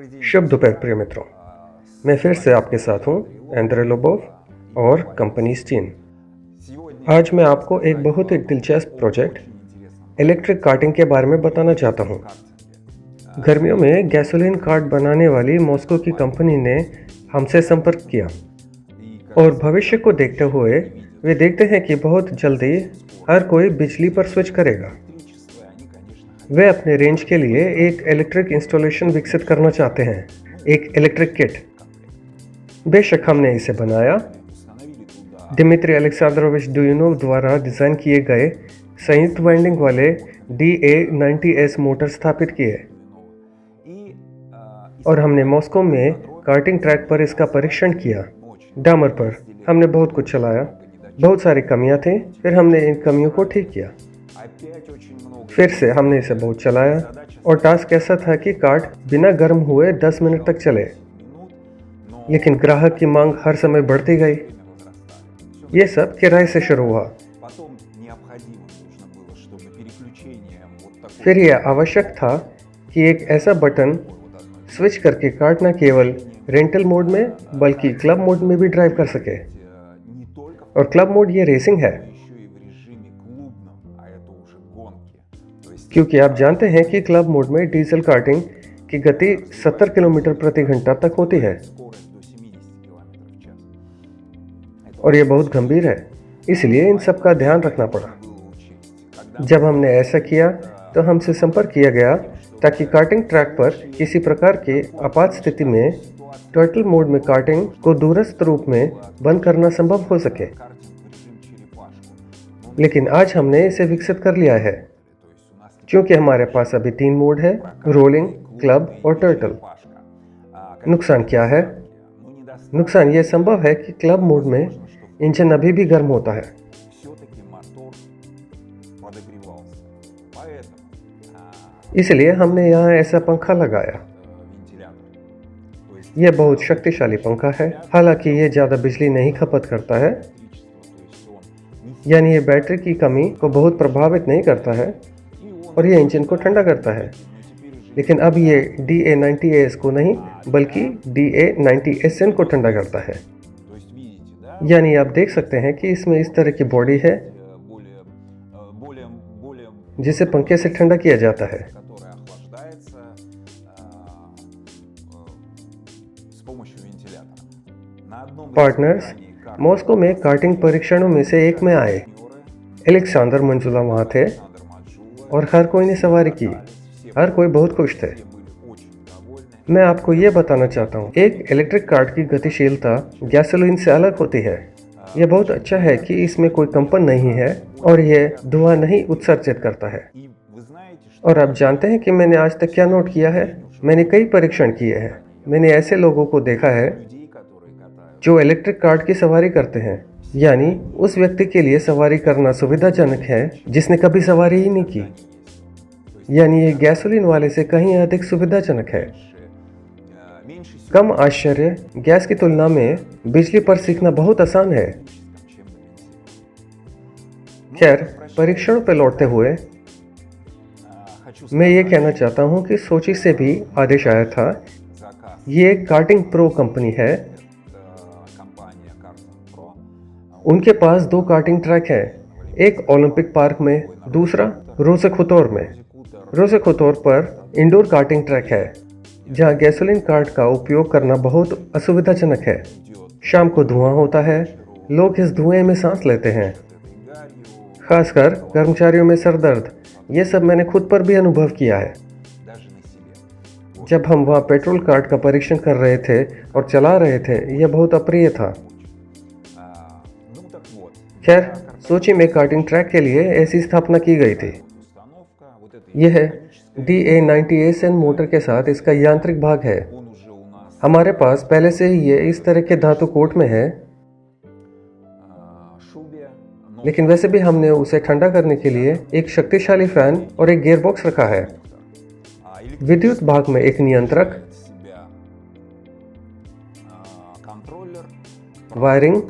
शुभ दोपहर प्रिय मित्रों। मैं फिर से आपके साथ हूँ एंड्रे लोबोव और कंपनी स्टीन। आज मैं आपको एक बहुत ही दिलचस्प प्रोजेक्ट इलेक्ट्रिक कार्टिंग के बारे में बताना चाहता हूँ। गर्मियों में गैसोलीन कार्ट बनाने वाली मॉस्को की कंपनी ने हमसे संपर्क किया और भविष्य को देखते हुए वे देखते हैं कि बहुत जल्दी हर कोई बिजली पर स्विच करेगा। वे अपने रेंज के लिए एक इलेक्ट्रिक इंस्टॉलेशन विकसित करना चाहते हैं, एक इलेक्ट्रिक किट। बेशक हमने इसे बनाया। दिमित्री अलेक्सांद्रोविच ड्यूइनोव द्वारा डिज़ाइन किए गए संयुक्त वाइंडिंग वाले DA90S मोटर स्थापित किए और हमने मॉस्को में कार्टिंग ट्रैक पर इसका परीक्षण किया। डामर पर हमने बहुत कुछ चलाया, बहुत सारी कमियां थीं, फिर हमने इन कमियों को ठीक किया। फिर से हमने इसे बहुत चलाया और टास्क ऐसा था कि कार्ट बिना गर्म हुए 10 मिनट तक चले, लेकिन ग्राहक की मांग हर समय बढ़ती गई। ये सब किराए से शुरू हुआ। फिर यह आवश्यक था कि एक ऐसा बटन स्विच करके कार्ट न केवल रेंटल मोड में बल्कि क्लब मोड में भी ड्राइव कर सके। और क्लब मोड ये रेसिंग है, क्योंकि आप जानते हैं कि क्लब मोड में डीजल कार्टिंग की गति 70 किलोमीटर प्रति घंटा तक होती है और यह बहुत गंभीर है, इसलिए इन सब का ध्यान रखना पड़ा। जब हमने ऐसा किया तो हमसे संपर्क किया गया ताकि कार्टिंग ट्रैक पर किसी प्रकार की आपात स्थिति में टर्टल मोड में कार्टिंग को दूरस्थ रूप में बंद करना संभव हो सके। लेकिन आज हमने इसे विकसित कर लिया है, क्योंकि हमारे पास अभी 3 मोड है, रोलिंग, क्लब और टर्टल। नुकसान क्या है? नुकसान यह संभव है कि क्लब मोड में इंजन अभी भी गर्म होता है। इसलिए हमने यहाँ ऐसा पंखा लगाया। यह बहुत शक्तिशाली पंखा है, हालांकि यह ज़्यादा बिजली नहीं खपत करता है, यानी यह बैटरी की कमी को बहुत प्रभावित नहीं करता है और यह इंजन को ठंडा करता है। लेकिन अब ये DA90S को नहीं बल्कि DA90SN को ठंडा करता है। यानी आप देख सकते हैं कि इसमें इस तरह की बॉडी है जिसे पंखे से ठंडा किया जाता है। पार्टनर्स मॉस्को में कार्टिंग परीक्षणों में से एक में आए। अलेक्सांडर मंजुला वहाँ थे और हर कोई ने सवारी की। हर कोई बहुत खुश थे। मैं आपको ये बताना चाहता हूँ, एक इलेक्ट्रिक कार्ट की गतिशीलता गैसोलीन से अलग होती है। यह बहुत अच्छा है कि इसमें कोई कंपन नहीं है और यह धुआं नहीं उत्सर्जित करता है। और आप जानते हैं कि मैंने आज तक क्या नोट किया है? मैंने कई परीक्षण किए हैं। मैंने ऐसे लोगों को देखा है जो इलेक्ट्रिक कार्ट की सवारी करते हैं, यानी उस व्यक्ति के लिए सवारी करना सुविधाजनक है जिसने कभी सवारी ही नहीं की। यानी ये गैसोलीन वाले से कहीं अधिक सुविधाजनक है। कम आश्चर्य, गैस की तुलना में बिजली पर सीखना बहुत आसान है। खैर, परीक्षणों पर लौटते हुए मैं ये कहना चाहता हूँ कि सोची से भी आदेश आया था। ये एक कार्टिंग प्रो कंपनी है। उनके पास 2 कार्टिंग ट्रैक हैं, एक ओलंपिक पार्क में, दूसरा रोसेखुतौर में। रोसेखुतौर पर इंडोर कार्टिंग ट्रैक है, जहां गैसोलीन कार्ट का उपयोग करना बहुत असुविधाजनक है। शाम को धुआं होता है, लोग इस धुएं में सांस लेते हैं, खासकर कर्मचारियों में सर दर्द। ये सब मैंने खुद पर भी अनुभव किया है। जब हम वहाँ पेट्रोल कार्ट का परीक्षण कर रहे थे और चला रहे थे, यह बहुत अप्रिय था। खैर, सोची में कार्टिंग ट्रैक के लिए ऐसी स्थापना की गई थी। यह DA90SN मोटर के साथ इसका यांत्रिक भाग है। हमारे पास पहले से ही ये इस तरह के धातु कोट में है, लेकिन वैसे भी हमने उसे ठंडा करने के लिए एक शक्तिशाली फैन और एक गियरबॉक्स रखा है। विद्युत भाग में एक नियंत्रक, वायरिंग,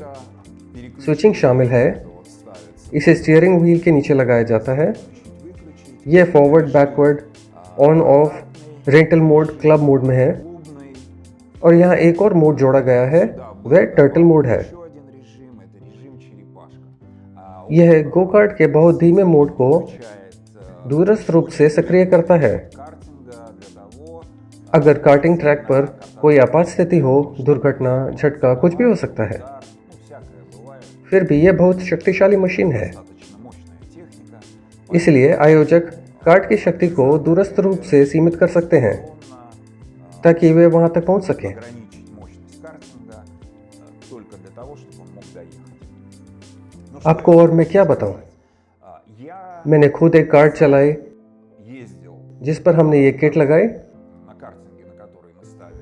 स्विचिंग शामिल है। इसे स्टीयरिंग व्हील के नीचे लगाया जाता है। यह forward, backward, on off, rental mode, club mode में है। और यहाँ एक और मोड जोड़ा गया है, वह टर्टल मोड है। यह गो कार्ट के बहुत धीमे मोड को दूरस्थ रूप से सक्रिय करता है। अगर कार्टिंग ट्रैक पर कोई आपात स्थिति हो, दुर्घटना, झटका, कुछ भी हो सकता है। फिर भी यह बहुत शक्तिशाली मशीन है। इसलिए आयोजक कार्ट की शक्ति को दूरस्थ रूप से सीमित कर सकते हैं ताकि वे वहां तक पहुंच सकें। आपको और मैं क्या बताऊं? मैंने खुद एक कार्ट चलाई जिस पर हमने ये किट लगाई।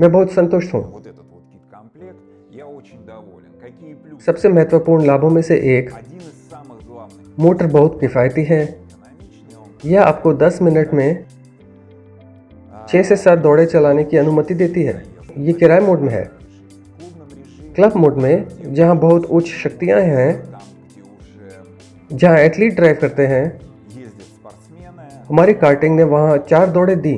मैं बहुत संतुष्ट हूं। सबसे महत्वपूर्ण लाभों में से एक, मोटर बहुत किफ़ायती है। यह आपको 10 मिनट में 6 से 7 दौड़े चलाने की अनुमति देती है। ये किराए मोड में है। क्लब मोड में, जहां बहुत उच्च शक्तियां हैं, जहां एथलीट ड्राइव करते हैं, हमारी कार्टिंग ने वहां 4 दौड़े दी।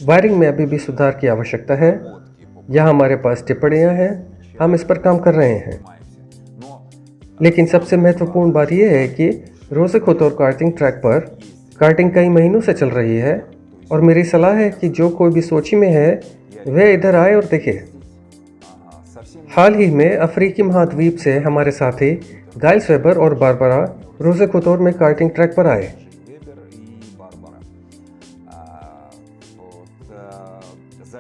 वायरिंग में अभी भी सुधार की आवश्यकता है। यहाँ हमारे पास टिप्पणियाँ हैं, हम इस पर काम कर रहे हैं। लेकिन सबसे महत्वपूर्ण बात यह है कि रोसेखोतोर कार्टिंग ट्रैक पर कार्टिंग कई महीनों से चल रही है और मेरी सलाह है कि जो कोई भी सोची में है वह इधर आए और देखे। हाल ही में अफ्रीकी महाद्वीप से हमारे साथी गाइल्स वेबर और बारबरा रोसेखोतोर में कार्टिंग ट्रैक पर आए।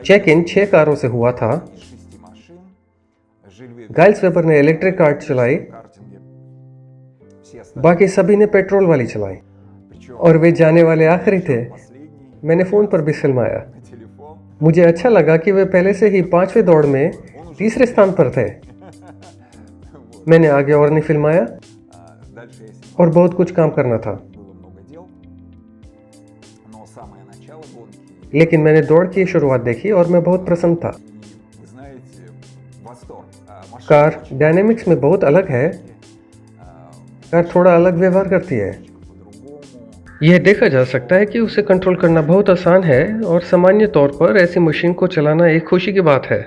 चेक इन 6 कारों से हुआ था। गाइल्स वेबर ने इलेक्ट्रिक कार्ट चलाई, बाकी सभी ने पेट्रोल वाली चलाई और वे जाने वाले आखिरी थे। मैंने फ़ोन पर भी फिल्माया। मुझे अच्छा लगा कि वे पहले से ही 5वें दौड़ में तीसरे स्थान पर थे। मैंने आगे और नहीं फिल्माया और बहुत कुछ काम करना था। लेकिन मैंने दौड़ की शुरुआत देखी और मैं बहुत प्रसन्न था। कार डायनेमिक्स में बहुत अलग है। कार थोड़ा अलग व्यवहार करती है। यह देखा जा सकता है कि उसे कंट्रोल करना बहुत आसान है और सामान्य तौर पर ऐसी मशीन को चलाना एक खुशी की बात है।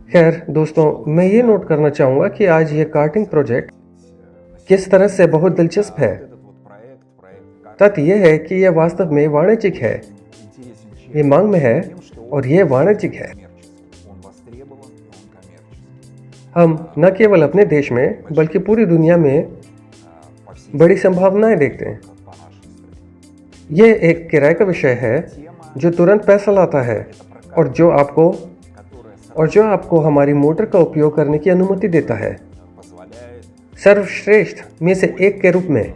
खैर दोस्तों, मैं ये नोट करना चाहूँगा कि आज ये कार्टिंग प्रोजेक्ट किस तरह से बहुत दिलचस्प है। तथ्य यह है कि यह वास्तव में वाणिज्यिक है। ये मांग में है और ये वाणिज्यिक है। हम न केवल अपने देश में बल्कि पूरी दुनिया में बड़ी संभावनाएं देखते हैं। यह एक किराए का विषय है जो तुरंत पैसा लाता है और जो आपको हमारी मोटर का उपयोग करने की अनुमति देता है, सर्वश्रेष्ठ में से एक के रूप में।